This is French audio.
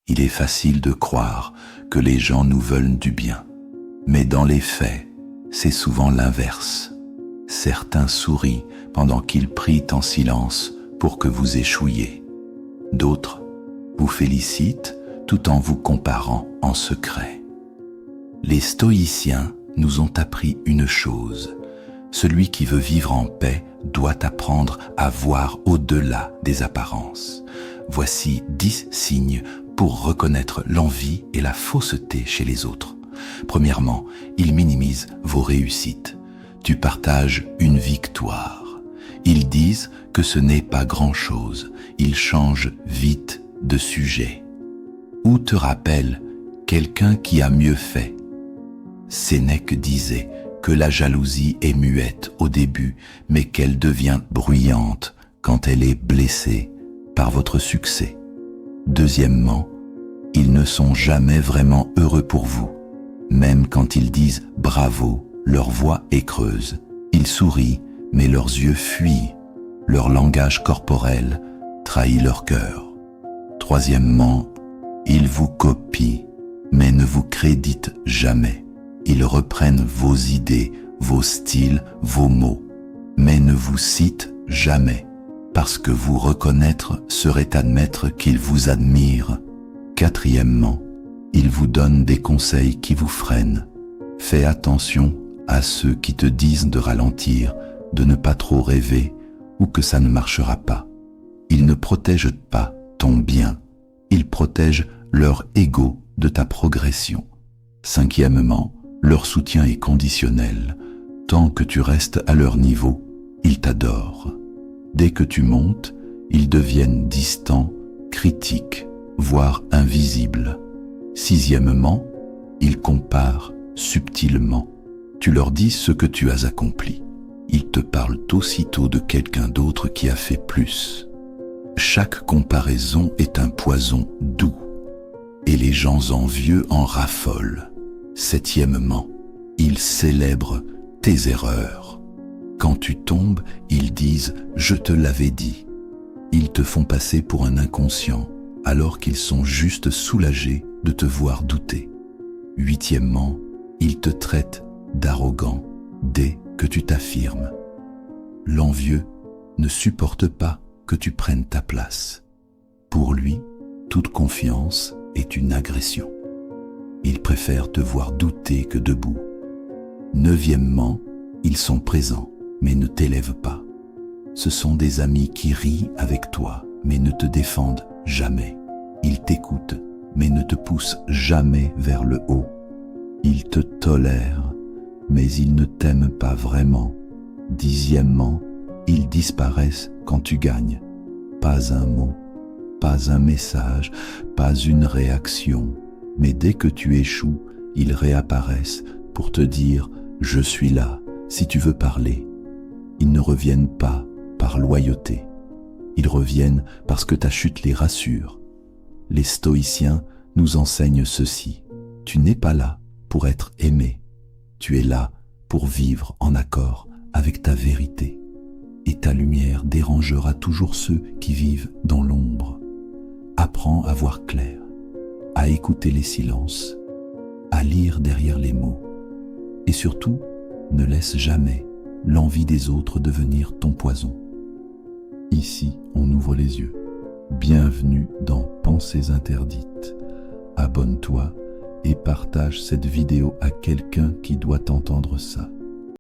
Il est facile de croire que les gens nous veulent du bien. Mais dans les faits, c'est souvent l'inverse. Certains sourient pendant qu'ils prient en silence pour que vous échouiez. D'autres vous félicitent tout en vous comparant en secret. Les stoïciens nous ont appris une chose. Celui qui veut vivre en paix doit apprendre à voir au-delà des apparences. Voici 10 signes pour reconnaître l'envie et la fausseté chez les autres. Premièrement, ils minimisent vos réussites. Tu partages une victoire. Ils disent que ce n'est pas grand-chose. Ils changent vite de sujet. Ou te rappellent quelqu'un qui a mieux fait. Sénèque disait que la jalousie est muette au début, mais qu'elle devient bruyante quand elle est blessée par votre succès. Deuxièmement, ils ne sont jamais vraiment heureux pour vous. Même quand ils disent « bravo », leur voix est creuse. Ils sourient, mais leurs yeux fuient. Leur langage corporel trahit leur cœur. Troisièmement, ils vous copient, mais ne vous créditent jamais. Ils reprennent vos idées, vos styles, vos mots, mais ne vous citent jamais, parce que vous reconnaître serait admettre qu'ils vous admirent. Quatrièmement, ils vous donnent des conseils qui vous freinent. Fais attention à ceux qui te disent de ralentir, de ne pas trop rêver, ou que ça ne marchera pas. Ils ne protègent pas ton bien, ils protègent leur ego de ta progression. Cinquièmement, leur soutien est conditionnel. Tant que tu restes à leur niveau, ils t'adorent. Dès que tu montes, ils deviennent distants, critiques, voire invisibles. Sixièmement, ils comparent subtilement. Tu leur dis ce que tu as accompli. Ils te parlent aussitôt de quelqu'un d'autre qui a fait plus. Chaque comparaison est un poison doux, et les gens envieux en raffolent. Septièmement, ils célèbrent tes erreurs. Quand tu tombes, ils disent « je te l'avais dit ». Ils te font passer pour un inconscient, alors qu'ils sont juste soulagés de te voir douter. Huitièmement, ils te traitent d'arrogant dès que tu t'affirmes. L'envieux ne supporte pas que tu prennes ta place. Pour lui, toute confiance est une agression. Il préfère te voir douter que debout. Neuvièmement, ils sont présents, mais ne t'élèvent pas. Ce sont des amis qui rient avec toi, mais ne te défendent jamais. Ils t'écoutent, mais ne te poussent jamais vers le haut. Ils te tolèrent, mais ils ne t'aiment pas vraiment. Dixièmement, ils disparaissent quand tu gagnes. Pas un mot, pas un message, pas une réaction. Mais dès que tu échoues, ils réapparaissent pour te dire « je suis là, si tu veux parler ». Ils ne reviennent pas par loyauté. Ils reviennent parce que ta chute les rassure. Les stoïciens nous enseignent ceci. Tu n'es pas là pour être aimé. Tu es là pour vivre en accord avec ta vérité. Et ta lumière dérangera toujours ceux qui vivent dans l'ombre. Apprends à voir clair, à écouter les silences, à lire derrière les mots. Et surtout, ne laisse jamais l'envie des autres devenir ton poison. Ici, on ouvre les yeux. Bienvenue dans Pensées interdites. Abonne-toi et partage cette vidéo à quelqu'un qui doit entendre ça.